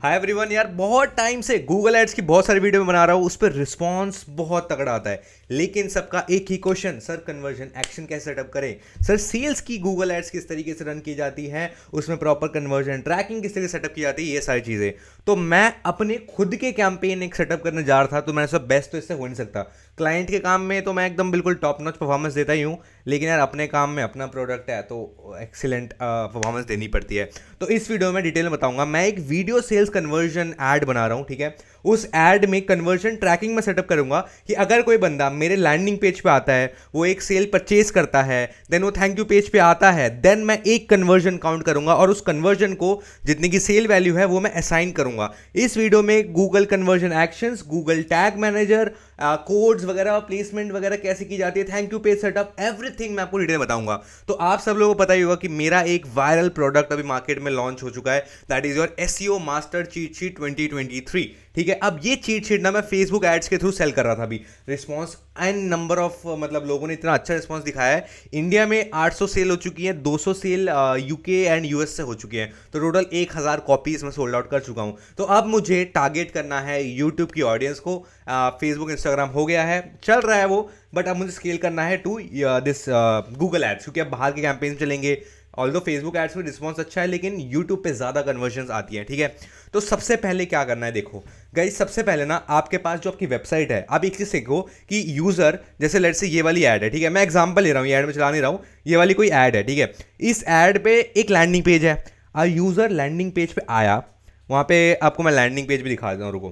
Hi everyone यार, बहुत time से गूगल एड्स की बहुत सारी वीडियो में बना रहा हूँ। उस पर रिस्पॉन्स बहुत तगड़ा आता है, लेकिन सबका एक ही क्वेश्चन, सर कन्वर्जन एक्शन कैसे सेटअप करें, सर सेल्स की गूगल एड्स किस तरीके से रन की जाती है, उसमें प्रॉपर कन्वर्जन ट्रैकिंग किस तरीके से सेटअप की जाती है, ये सारी चीज़ें। तो मैं अपने खुद के कैंपेन एक सेटअप करने जा रहा था, तो मैंने सब बेस्ट तो इससे हो नहीं सकता। क्लाइंट के काम में तो मैं एकदम बिल्कुल टॉप नॉच परफॉर्मेंस देता ही हूँ, लेकिन यार अपने काम में अपना प्रोडक्ट है तो एक्सीलेंट परफॉर्मेंस देनी पड़ती है। तो इस वीडियो में डिटेल में बताऊंगा। मैं एक वीडियो सेल्स कन्वर्जन ऐड बना रहा हूं, ठीक है। उस ऐड में कन्वर्जन ट्रैकिंग में सेटअप करूंगा कि अगर कोई बंदा मेरे लैंडिंग पेज पे आता है, वो एक सेल परचेज करता है, देन वो थैंक यू पेज पे आता है, देन मैं एक कन्वर्जन काउंट करूंगा और उस कन्वर्जन को जितनी की सेल वैल्यू है वो मैं असाइन करूंगा। इस वीडियो में Google conversion actions, Google tag manager, codes वगैरह, प्लेसमेंट वगैरह कैसे की जाती है, thank you page setup, everything मैं आपको डिटेल बताऊंगा। तो आप सब लोगों को पता ही होगा कि मेरा एक वायरल प्रोडक्ट अभी मार्केट में लॉन्च हो चुका है, that is your SEO master cheat sheet 2023, ठीक है। अब ये चीट शीट ना मैं फेसबुक एड्स के थ्रू सेल कर रहा था। अभी रिस्पॉन्स एन नंबर ऑफ मतलब लोगों ने इतना अच्छा रिस्पॉन्स दिखाया है। इंडिया में 800 सेल हो चुकी है, 200 सेल यूके एंड यूएस से हो चुकी है, तो टोटल 1000 कॉपीज मैं सोल्ड आउट कर चुका हूं। तो अब मुझे टारगेट करना है यूट्यूब की ऑडियंस को। फेसबुक इंस्टाग्राम हो गया है, चल रहा है वो, बट अब मुझे स्केल करना है टू दिस गूगल एड्स, क्योंकि अब बाहर के कैंपेन चलेंगे। ऑल्दो फेसबुक एड्स में रिस्पॉन्स अच्छा है, लेकिन यूट्यूब पे ज़्यादा कन्वर्जन्स आती हैं, ठीक है। तो सबसे पहले क्या करना है, देखो गाइस, सबसे पहले ना आपके पास जो आपकी वेबसाइट है, आप एक चीज़ सीखो कि यूज़र, जैसे लेट्स से ये वाली ऐड है, ठीक है, मैं एग्जांपल ले रहा हूँ, ये ऐड में चला नहीं रहा हूँ, ये वाली कोई ऐड है, ठीक है। इस ऐड पे एक लैंडिंग पेज है, यूज़र लैंडिंग पेज पे आया, वहाँ पे आपको मैं लैंडिंग पेज भी दिखा देता हूँ, रुको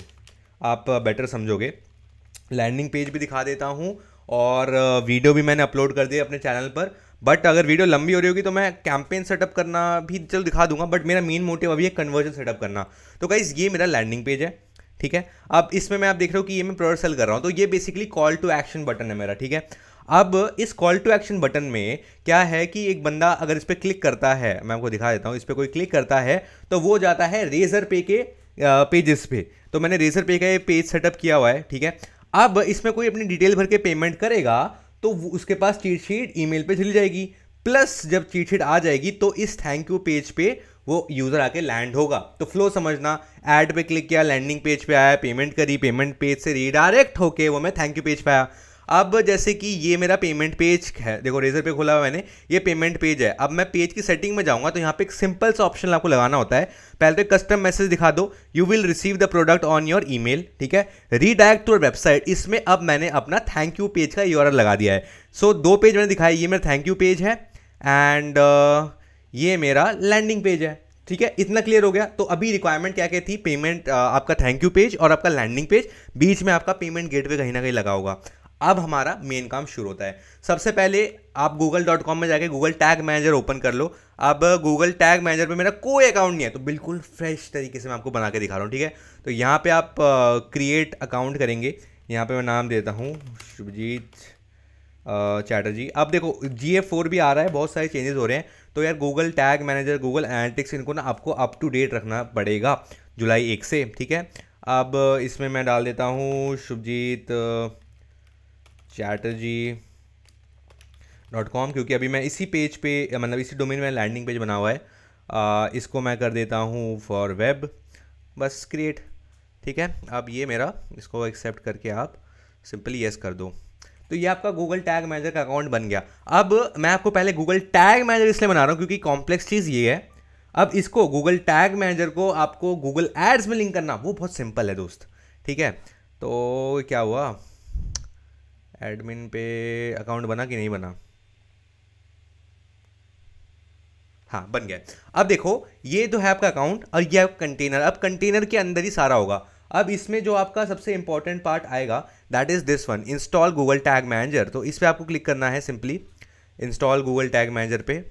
आप बेटर समझोगे। लैंडिंग पेज भी दिखा देता हूँ और वीडियो भी मैंने अपलोड कर दिया अपने चैनल पर। बट अगर वीडियो लंबी हो रही होगी तो मैं कैंपेन सेटअप करना भी चलो दिखा दूंगा, बट मेरा मेन मोटिव अभी है कन्वर्जन सेटअप करना। तो गाइस ये मेरा लैंडिंग पेज है, ठीक है। अब इसमें मैं आप देख रहे हो कि ये मैं प्रोडक्ट सेल कर रहा हूँ, तो ये basically call to action button है मेरा, ठीक है। अब इस कॉल टू एक्शन बटन में क्या है कि एक बंदा अगर इस पर क्लिक करता है, मैं आपको दिखा देता हूँ, इस पर कोई क्लिक करता है तो वो जाता है रेजर पे के पेजेस पे। तो मैंने रेजर पे का ये पेज सेटअप किया हुआ है, ठीक है। अब इसमें कोई अपनी डिटेल भर के पेमेंट करेगा तो उसके पास चीट शीट ईमेल पे चली जाएगी, प्लस जब चीट शीट आ जाएगी तो इस थैंक यू पेज पे वो यूजर आके लैंड होगा। तो फ्लो समझना, ऐड पे क्लिक किया, लैंडिंग पेज पे आया, पेमेंट करी, पेमेंट पेज से रीडायरेक्ट होके वो मैं थैंक यू पेज पे आया। अब जैसे कि ये मेरा पेमेंट पेज है, देखो रेजर पे खोला हुआ मैंने, ये पेमेंट पेज है। अब मैं पेज की सेटिंग में जाऊंगा तो यहाँ पे एक सिंपल सा ऑप्शन आपको लगाना होता है। पहले तो कस्टम मैसेज दिखा दो, you will receive the product on your email, ठीक है, रीडायरेक्ट टू वेबसाइट। इसमें अब मैंने अपना थैंक यू पेज का यूआरएल लगा दिया है। सो दो पेज मैंने दिखाया, ये मेरा थैंक यू पेज है एंड ये मेरा लैंडिंग पेज है, ठीक है। इतना क्लियर हो गया। तो अभी रिक्वायरमेंट क्या क्या थी, पेमेंट, आपका थैंक यू पेज और आपका लैंडिंग पेज, बीच में आपका पेमेंट गेटवे कहीं ना कहीं लगा होगा। अब हमारा मेन काम शुरू होता है। सबसे पहले आप google.com में जाके गूगल टैग मैनेजर ओपन कर लो। अब गूगल टैग मैनेजर पे मेरा कोई अकाउंट नहीं है, तो बिल्कुल फ्रेश तरीके से मैं आपको बना के दिखा रहा हूँ, ठीक है। तो यहाँ पे आप क्रिएट अकाउंट करेंगे, यहाँ पे मैं नाम देता हूँ शुभजीत चैटर्जी। अब देखो GA4 भी आ रहा है, बहुत सारे चेंजेस हो रहे हैं, तो यार Google tag manager, Google analytics, इनको ना आपको अप टू डेट रखना पड़ेगा जुलाई 1 से, ठीक है। अब इसमें मैं डाल देता हूँ शुभजीत chatterjee.com, क्योंकि अभी मैं इसी पेज पे, मतलब इसी डोमेन में लैंडिंग पेज बना हुआ है। इसको मैं कर देता हूँ फॉर वेब, बस क्रिएट, ठीक है। अब ये मेरा, इसको एक्सेप्ट करके आप सिंपली यस कर दो, तो ये आपका गूगल टैग मैनेजर का अकाउंट बन गया। अब मैं आपको पहले गूगल टैग मैनेजर इसलिए बना रहा हूँ क्योंकि कॉम्प्लेक्स चीज़ ये है। अब इसको गूगल टैग मैनेजर को आपको गूगल एड्स में लिंक करना वो बहुत सिंपल है दोस्त, ठीक है। तो क्या हुआ, एडमिन पे अकाउंट बना कि नहीं बना, हाँ बन गया। अब देखो ये तो है आपका अकाउंट और ये आपका कंटेनर। अब कंटेनर के अंदर ही सारा होगा। अब इसमें जो आपका सबसे इंपॉर्टेंट पार्ट आएगा, that is this one, install Google tag manager. तो इस पर आपको क्लिक करना है, simply install Google tag manager पे।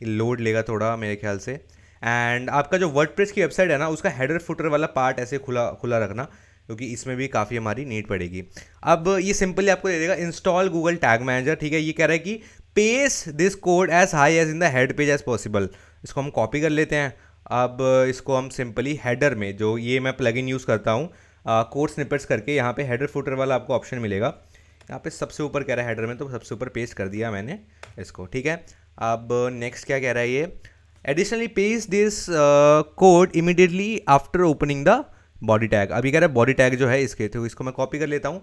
लोड लेगा थोड़ा मेरे ख्याल से। एंड आपका जो वर्डप्रेस की वेबसाइट है ना, उसका हेडर फुटर वाला पार्ट ऐसे खुला खुला रखना, क्योंकि इसमें भी काफ़ी हमारी नीड पड़ेगी। अब ये सिंपली आपको दे देगा इंस्टॉल गूगल टैग मैनेजर, ठीक है। ये कह रहा है कि paste this code as high as in the head page as possible. इसको हम कॉपी कर लेते हैं। अब इसको हम सिंपली हेडर में, जो ये मैं प्लगइन यूज़ करता हूँ कोड स्निपेट्स करके, यहाँ पे हेडर फुटर वाला आपको ऑप्शन मिलेगा। यहाँ पे सबसे ऊपर कह रहा है हेडर में, तो सबसे ऊपर पेस्ट कर दिया मैंने इसको, ठीक है। अब नेक्स्ट क्या कह रहा है ये, additionally paste this code immediately after opening the body tag. अभी कह रहा है बॉडी टैग जो है इसके, तो इसको मैं कॉपी कर लेता हूँ।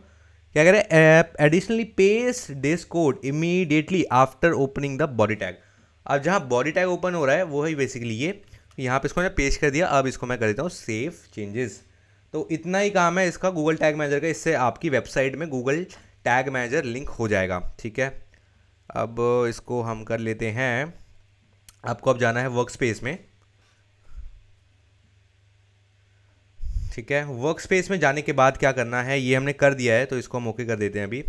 क्या कह रहा है, additionally paste this code immediately after opening the body tag. अब जहाँ बॉडी टैग ओपन हो रहा है वो है बेसिकली ये, यहाँ पे इसको मैंने पेस्ट कर दिया। अब इसको मैं कर देता हूँ सेव चेंजेस। तो इतना ही काम है इसका गूगल टैग मैनेजर का, इससे आपकी वेबसाइट में गूगल टैग मैनेजर लिंक हो जाएगा। ठीक है, अब इसको हम कर लेते हैं। आपको अब जाना है वर्क स्पेस में। ठीक है, वर्क स्पेस में जाने के बाद क्या करना है, ये हमने कर दिया है तो इसको हम ओके कर देते हैं। अभी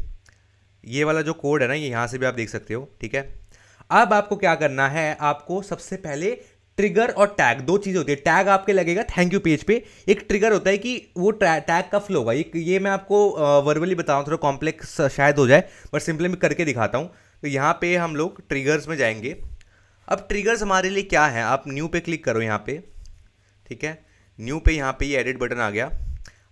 ये वाला जो कोड है ना, ये यहाँ से भी आप देख सकते हो। ठीक है, अब आपको क्या करना है, आपको सबसे पहले ट्रिगर और टैग, दो चीज़ होती है। टैग आपके लगेगा थैंक यू पेज पे, एक ट्रिगर होता है कि वो टैग का फ्लो होगा। ये मैं आपको वर्बली बताऊँ, थोड़ा कॉम्प्लेक्स शायद हो जाए, बट सिंपली मैं करके दिखाता हूँ। तो यहाँ पे हम लोग ट्रिगर्स में जाएंगे। अब ट्रिगर्स हमारे लिए क्या है, आप न्यू पे क्लिक करो यहाँ पे। ठीक है, न्यू पे यहाँ पे ये एडिट बटन आ गया।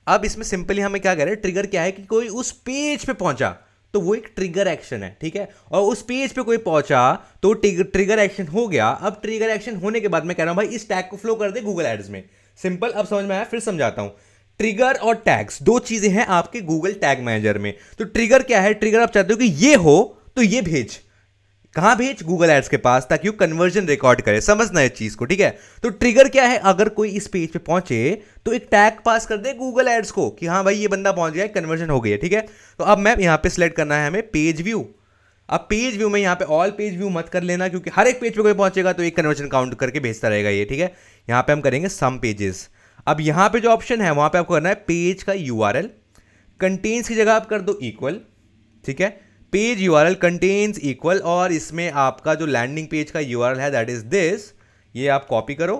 अब इसमें सिंपली हमें क्या कह रहे हैं, ट्रिगर क्या है कि कोई उस पेज पे पहुंचा तो वो एक ट्रिगर एक्शन है। ठीक है, और उस पेज पे कोई पहुंचा तो ट्रिगर एक्शन हो गया। अब ट्रिगर एक्शन होने के बाद मैं कह रहा हूं भाई इस टैग को फ्लो कर दे गूगल एड्स में। सिंपल, अब समझ में आया, फिर समझाता हूं। ट्रिगर और टैग्स दो चीजें हैं आपके गूगल टैग मैनेजर में। तो ट्रिगर क्या है, ट्रिगर आप चाहते हो कि ये हो तो ये भेज, कहां भेज, गूगल एड्स के पास, ताकि वो कन्वर्जन रिकॉर्ड करे। समझना इस चीज को। ठीक है, तो ट्रिगर क्या है, अगर कोई इस पेज पे पहुंचे तो एक टैग पास कर दे गूगल एड्स को कि हाँ भाई ये बंदा पहुंच गया, कन्वर्जन हो गई है। ठीक है, तो अब मैं यहां पे सिलेक्ट करना है हमें पेज व्यू। अब पेज व्यू में यहाँ पे ऑल पेज व्यू मत कर लेना, क्योंकि हर एक पेज पे कोई पहुंचेगा तो एक कन्वर्जन काउंट करके भेजता रहेगा ये। ठीक है, यहाँ पे हम करेंगे सम पेजेस। अब यहाँ पे जो ऑप्शन है वहां पे आपको करना है पेज का यूआरएल, कंटेन्स की जगह आप कर दो इक्वल। ठीक है, पेज यूआरएल कंटेन्स इक्वल, और इसमें आपका जो लैंडिंग पेज का यूआरएल है दैट इज दिस, ये आप कॉपी करो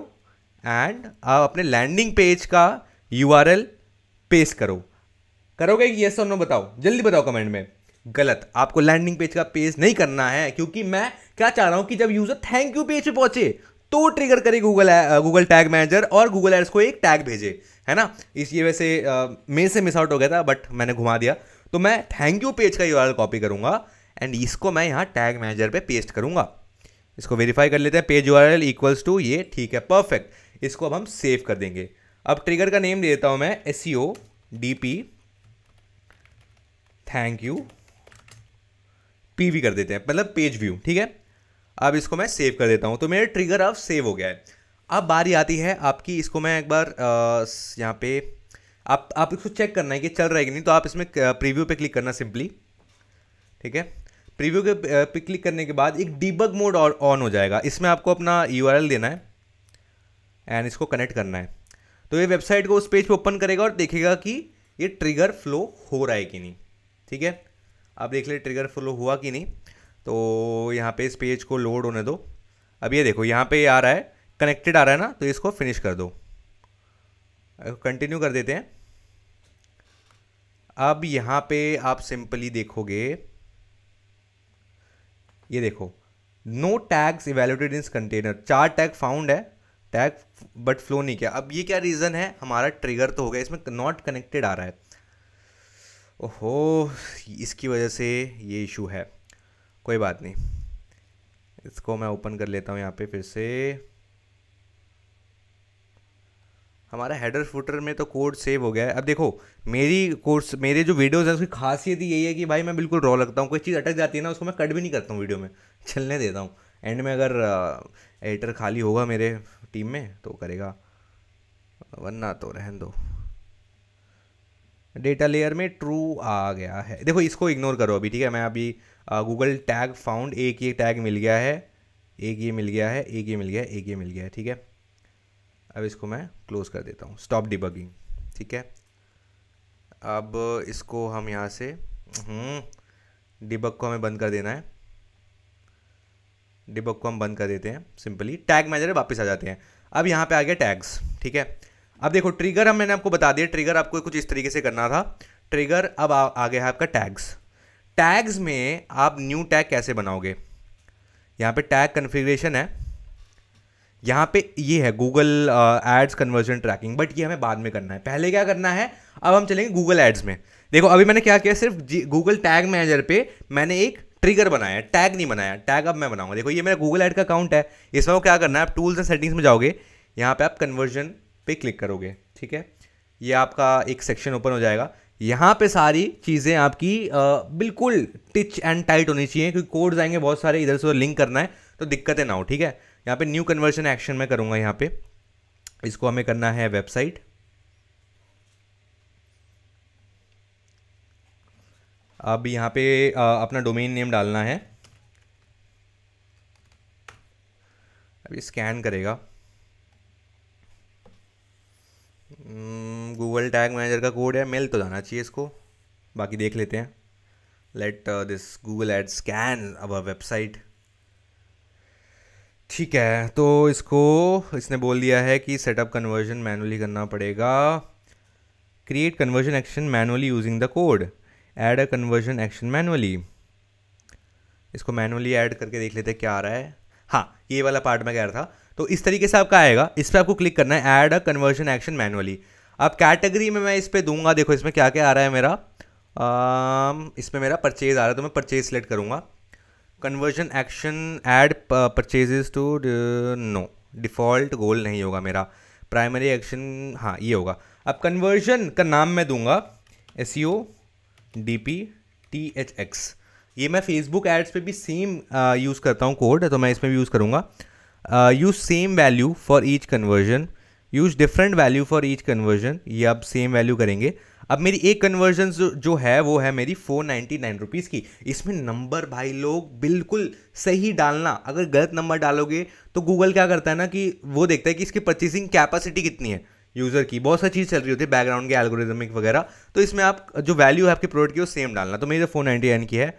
एंड आप अपने लैंडिंग पेज का यूआरएल पेस्ट करो। करोगे कि यस और नो, बताओ जल्दी बताओ कमेंट में। गलत, आपको लैंडिंग पेज का पेस्ट नहीं करना है, क्योंकि मैं क्या चाह रहा हूं कि जब यूजर थैंक यू पेज पे पहुंचे तो ट्रिगर करे गूगल टैग मैनेजर और गूगल एड्स को एक टैग भेजे, है ना। इस ये वैसे मेरे से मिस आउट हो गया था, बट मैंने घुमा दिया। तो मैं थैंक यू पेज का यूआरएल कॉपी करूंगा एंड इसको मैं यहाँ टैग मैनेजर पे पेस्ट करूंगा। इसको वेरीफाई कर लेते हैं, पेज यूआरएल इक्वल्स टू ये। ठीक है, परफेक्ट। इसको अब हम सेव कर देंगे। अब ट्रिगर का नेम दे देता हूं मैं SEO DP thank you PV कर देते हैं, मतलब पेज व्यू। ठीक है, अब इसको मैं सेव कर देता हूं, तो मेरा ट्रिगर अब सेव हो गया है। अब बारी आती है आपकी, इसको मैं एक बार यहाँ पे आप इसको चेक करना है कि चल रहा है कि नहीं। तो आप इसमें प्रीव्यू पे क्लिक करना सिंपली। ठीक है, प्रीव्यू के पे क्लिक करने के बाद एक डीबग मोड ऑन हो जाएगा। इसमें आपको अपना यूआरएल देना है एंड इसको कनेक्ट करना है। तो ये वेबसाइट को उस पेज पे ओपन करेगा और देखेगा कि ये ट्रिगर फ्लो हो रहा है कि नहीं। ठीक है, अब देख ले ट्रिगर फ्लो हुआ कि नहीं। तो यहाँ पे इस पेज को लोड होने दो। अब ये देखो यहाँ पे आ रहा है कनेक्टेड आ रहा है ना, तो इसको फिनिश कर दो, कंटिन्यू कर देते हैं। अब यहां पे आप सिंपली देखोगे, ये देखो no tags evaluated in container, 4 tag found है, टैग बट फ्लो नहीं किया। अब ये क्या रीजन है, हमारा ट्रिगर तो हो गया, इसमें नॉट कनेक्टेड आ रहा है। ओहो, इसकी वजह से ये इशू है। कोई बात नहीं, इसको मैं ओपन कर लेता हूं यहाँ पे फिर से। हमारा हेडर फुटर में तो कोड सेव हो गया है। अब देखो मेरे जो वीडियोस हैं उसकी खासियत ही यही है कि भाई मैं बिल्कुल रॉ लगता हूँ। कोई चीज़ अटक जाती है ना, उसको मैं कट भी नहीं करता हूँ, वीडियो में चलने देता हूँ। एंड में अगर एडिटर खाली होगा मेरे टीम में तो करेगा, वरना तो रहने दो। डेटा लेयर में ट्रू आ गया है, देखो इसको इग्नोर करो अभी। ठीक है, मैं अभी गूगल टैग फाउंड, एक ये टैग मिल गया है, एक ये मिल गया है, एक ये मिल गया है, एक ये मिल गया है। ठीक है, अब इसको मैं क्लोज कर देता हूँ, स्टॉप डिबगिंग। ठीक है, अब इसको हम यहाँ से डिबग को हमें बंद कर देना है। डिबग को हम बंद कर देते हैं सिंपली। टैग मैनेजर वापस आ जाते हैं। अब यहाँ पे आ गया टैग्स। ठीक है, अब देखो ट्रिगर मैंने आपको बता दिया, ट्रिगर आपको कुछ इस तरीके से करना था। ट्रिगर अब आ गया है आपका टैग्स। टैग्स में आप न्यू टैग कैसे बनाओगे, यहाँ पे टैग कन्फिग्रेशन है, यहाँ पे ये है Google ads conversion tracking, but ये हमें बाद में करना है। पहले क्या करना है, अब हम चलेंगे गूगल एड्स में। देखो अभी मैंने क्या किया, सिर्फ गूगल टैग मैनेजर पे मैंने एक ट्रिगर बनाया है, टैग नहीं बनाया। टैग अब मैं बनाऊंगा। देखो ये मेरा गूगल ऐड का अकाउंट है, इसमें क्या करना है, आप टूल्स एंड सेटिंग्स में जाओगे, यहाँ पे आप कन्वर्जन पे क्लिक करोगे, ठीक है। ये आपका एक सेक्शन ओपन हो जाएगा, यहाँ पे सारी चीज़ें आपकी बिल्कुल टिच एंड टाइट होनी चाहिए, क्योंकि कोड्स आएंगे बहुत सारे, इधर से उधर लिंक करना है तो दिक्कतें ना हो, ठीक है। यहाँ पे न्यू कन्वर्जन एक्शन मैं करूँगा, यहाँ पे इसको हमें करना है वेबसाइट। अब यहाँ पे अपना डोमेन नेम डालना है, अभी स्कैन करेगा। गूगल टैग मैनेजर का कोड है, मिल तो जाना चाहिए इसको, बाकी देख लेते हैं। Let this Google ad scan our website, ठीक है। तो इसको इसने बोल दिया है कि सेटअप कन्वर्जन मैनुअली करना पड़ेगा, create conversion action manually using the code, add a conversion action manually. इसको मैनुअली ऐड करके देख लेते हैं क्या आ रहा है। हाँ, ये वाला पार्ट मैं कह रहा था। तो इस तरीके से आपका आएगा, इस पर आपको क्लिक करना है, add a conversion action manually. अब कैटेगरी में मैं इस पर दूंगा, देखो इसमें क्या क्या आ रहा है मेरा, इसमें मेरा परचेज आ रहा है, तो मैं परचेज सेलेक्ट करूँगा। Conversion action add purchases to, no, default goal नहीं होगा मेरा, प्राइमरी एक्शन हाँ ये होगा। अब कन्वर्जन का नाम मैं दूंगा SEODPTHX। ये मैं फेसबुक एड्स पे भी सेम यूज़ करता हूँ कोड, तो मैं इसमें भी यूज़ करूँगा। Use same value for each conversion, use different value for each conversion, ये अब सेम वैल्यू करेंगे। अब मेरी एक कन्वर्जन जो है वो है मेरी 499 रुपीज़ की। इसमें नंबर भाई लोग बिल्कुल सही डालना, अगर गलत नंबर डालोगे तो गूगल क्या करता है ना कि वो देखता है कि इसकी परचेसिंग कैपेसिटी कितनी है यूज़र की, बहुत सारी चीज़ चल रही होती है बैकग्राउंड के एल्गोरिदमिक वगैरह, तो इसमें आप जो वैल्यू है आपके प्रोडक्ट की वो सेम डालना। तो मेरी 499 की है,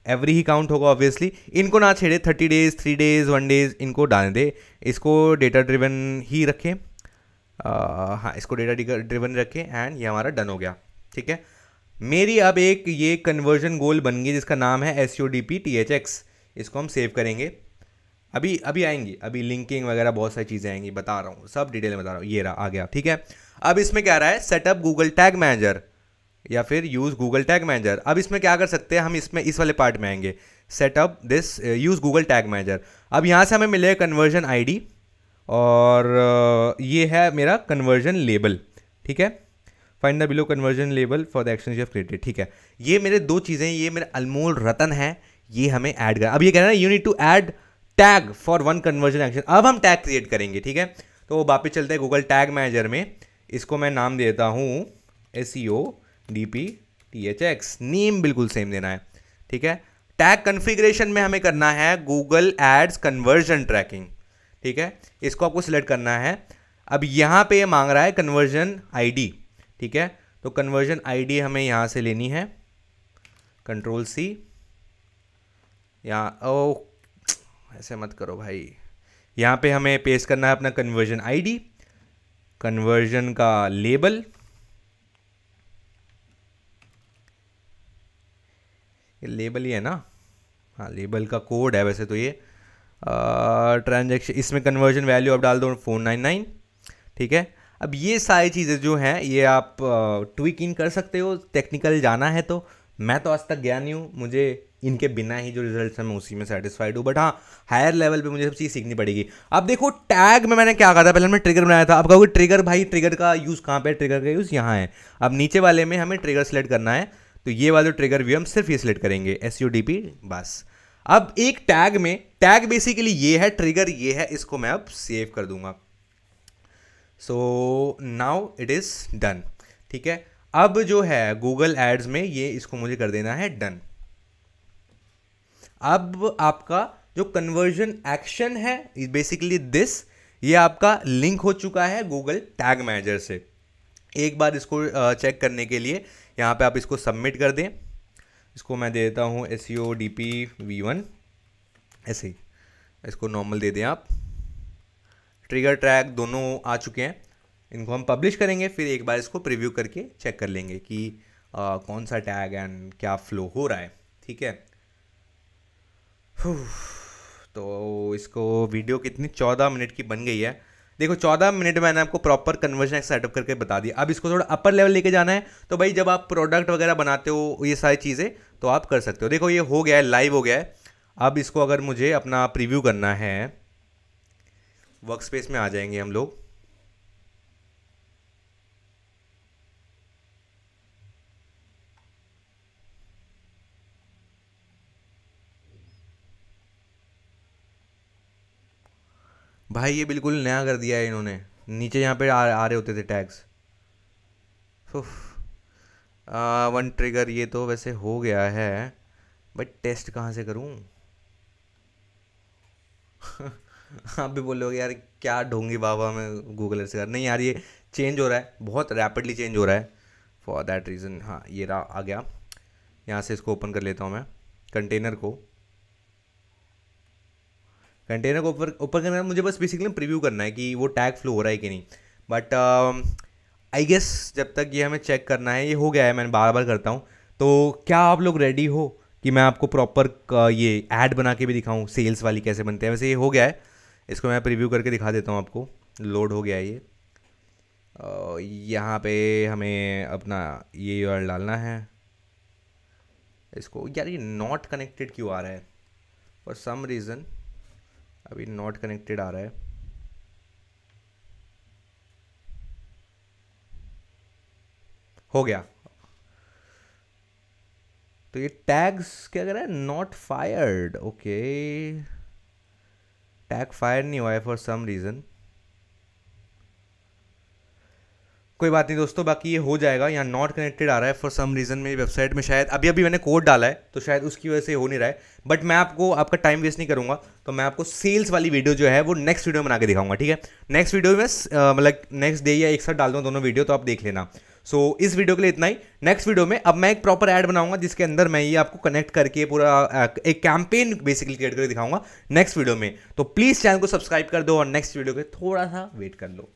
एवरी ही काउंट होगा ऑब्वियसली। इनको ना छेड़े, 30 डेज 3 डेज 1 डेज इनको डालने दे, इसको डेटा ड्रिवन ही रखें। हाँ, इसको डेटा ड्रिवन रखें एंड ये हमारा डन हो गया, ठीक है। मेरी अब एक ये कन्वर्जन गोल बन गई जिसका नाम है SEODPTHX। इसको हम सेव करेंगे, अभी आएंगी, अभी लिंकिंग वगैरह बहुत सारी चीज़ें आएंगी, बता रहा हूँ, सब डिटेल में बता रहा हूँ। ये रहा, आ गया, ठीक है। अब इसमें क्या रहा है, सेटअप गूगल टैग मैनेजर या फिर यूज़ गूगल टैग मैनेजर। अब इसमें क्या कर सकते हैं हम, इसमें इस वाले पार्ट में आएंगे, setup this use Google tag manager. अब यहाँ से हमें मिलेगा कन्वर्जन ID और ये है मेरा कन्वर्जन लेबल, ठीक है। Find the below conversion label for the action you have created, ठीक है। ये मेरे दो चीज़ें, ये मेरे अनमोल रतन है, ये हमें ऐड करना। अब ये कहना है you need to add tag for one conversion action. अब हम टैग क्रिएट करेंगे, ठीक है। तो वापस चलते हैं गूगल टैग मैनेजर में, इसको मैं नाम देता हूँ SEODPTHX, नेम बिल्कुल सेम देना है, ठीक है। टैग कन्फिग्रेशन में हमें करना है गूगल एड्स कन्वर्जन ट्रैकिंग, ठीक है। इसको आपको सिलेक्ट करना है। अब यहाँ पे ये मांग रहा है कन्वर्जन ID, ठीक है। तो कन्वर्जन ID हमें यहाँ से लेनी है, Ctrl+C, यहाँ ओ ऐसे मत करो भाई, यहाँ पे हमें पेस्ट करना है अपना कन्वर्जन ID, कन्वर्जन का लेबल, ये लेबल ही है ना, हाँ लेबल का कोड है वैसे तो ये, ट्रांजैक्शन, इसमें कन्वर्जन वैल्यू आप डाल दो 499, ठीक है। अब ये सारी चीज़ें जो हैं ये आप ट्विक इन कर सकते हो, टेक्निकल जाना है तो। मैं तो आज तक गया नहीं हूँ, मुझे इनके बिना ही जो रिजल्ट्स हैं मैं उसी में सेटिस्फाइड हूँ, बट हाँ हायर लेवल पे मुझे सब चीज़ सीखनी पड़ेगी। अब देखो टैग में मैंने क्या कहा था, पहले मैंने ट्रिगर बनाया था। अब कहोगे ट्रिगर भाई, ट्रिगर का यूज़ कहाँ पे, ट्रिगर का यूज़ यहाँ है। अब नीचे वाले में हमें ट्रिगर सेलेक्ट करना है, तो ये वाले ट्रिगर व्यू हम सिर्फ ये सिलेक्ट करेंगे, SEODP बस। अब एक टैग में, टैग बेसिकली ये है, ट्रिगर ये है, इसको मैं अब सेव कर दूंगा। So now it is done, ठीक है। अब जो है गूगल एड्स में ये, इसको मुझे कर देना है डन। अब आपका जो कन्वर्जन एक्शन है बेसिकली दिस, ये आपका लिंक हो चुका है गूगल टैग मैनेजर से। एक बार इसको चेक करने के लिए यहाँ पे आप इसको सबमिट कर दें। इसको मैं दे देता हूँ SEODP V1, ऐसे ही इसको नॉर्मल दे दें आप। ट्रिगर ट्रैक दोनों आ चुके हैं, इनको हम पब्लिश करेंगे, फिर एक बार इसको प्रीव्यू करके चेक कर लेंगे कि कौन सा टैग एंड क्या फ्लो हो रहा है, ठीक है। तो इसको वीडियो कितनी 14 मिनट की बन गई है, देखो 14 मिनट में मैंने आपको प्रॉपर कन्वर्जन सेटअप करके बता दिया। अब इसको थोड़ा अपर लेवल लेके जाना है, तो भाई जब आप प्रोडक्ट वगैरह बनाते हो ये सारी चीज़ें तो आप कर सकते हो। देखो ये हो गया है, लाइव हो गया है। अब इसको अगर मुझे अपना प्रीव्यू करना है, वर्क स्पेस में आ जाएंगे हम लोग। भाई ये बिल्कुल नया कर दिया है इन्होंने, नीचे यहाँ पे आ रहे होते थे टैग्स। वन ट्रिगर ये तो वैसे हो गया है, बट टेस्ट कहाँ से करूँ? आप भी बोलोगे यार क्या ढोंगी बाबा में गूगल से कर, नहीं यार ये चेंज हो रहा है, बहुत रैपिडली चेंज हो रहा है। फॉर दैट रीज़न हाँ ये रहा आ गया। यहाँ से इसको ओपन कर लेता हूँ मैं, कंटेनर को ऊपर करना है मुझे, बस बेसिकली प्रीव्यू करना है कि वो टैग फ्लो हो रहा है कि नहीं। बट आई गेस जब तक ये हमें चेक करना है, ये हो गया है, मैंने बार बार करता हूँ। तो क्या आप लोग रेडी हो कि मैं आपको प्रॉपर ये ऐड बना के भी दिखाऊँ सेल्स वाली कैसे बनते हैं? वैसे ये हो गया है, इसको मैं प्रीव्यू करके दिखा देता हूँ आपको। लोड हो गया है ये। यहाँ पे हमें अपना ये यूआरएल डालना है। इसको यार ये नॉट कनेक्टेड क्यों आ रहा है? फॉर सम रीज़न अभी नॉट कनेक्टेड आ रहा है। हो गया। तो ये टैग्स क्या कर रहा है? Not fired. Okay, tag fire नहीं हुआ है फॉर सम रीज़न। कोई बात नहीं दोस्तों, बाकी ये हो जाएगा। यहाँ नॉट कनेक्टेड आ रहा है फॉर सम रीज़न मेरी वेबसाइट में, शायद अभी अभी मैंने कोड डाला है तो शायद उसकी वजह से हो नहीं रहा है। बट मैं आपको आपका टाइम वेस्ट नहीं करूँगा, तो मैं आपको सेल्स वाली वीडियो जो है वो नेक्स्ट वीडियो में बना के दिखाऊंगा, ठीक है? नेक्स्ट वीडियो में मतलब नेक्स्ट डे या एक साथ डाल दूँ दोनों वीडियो, तो आप देख लेना। सो इस वीडियो के लिए इतना ही। नेक्स्ट वीडियो में अब मैं एक प्रॉपर ऐड बनाऊंगा जिसके अंदर मैं ये आपको कनेक्ट करके पूरा एक कैंपेन बेसिकली क्रिएट करके दिखाऊंगा नेक्स्ट वीडियो में। तो प्लीज़ चैनल को सब्सक्राइब कर दो और नेक्स्ट वीडियो के थोड़ा सा वेट कर लो।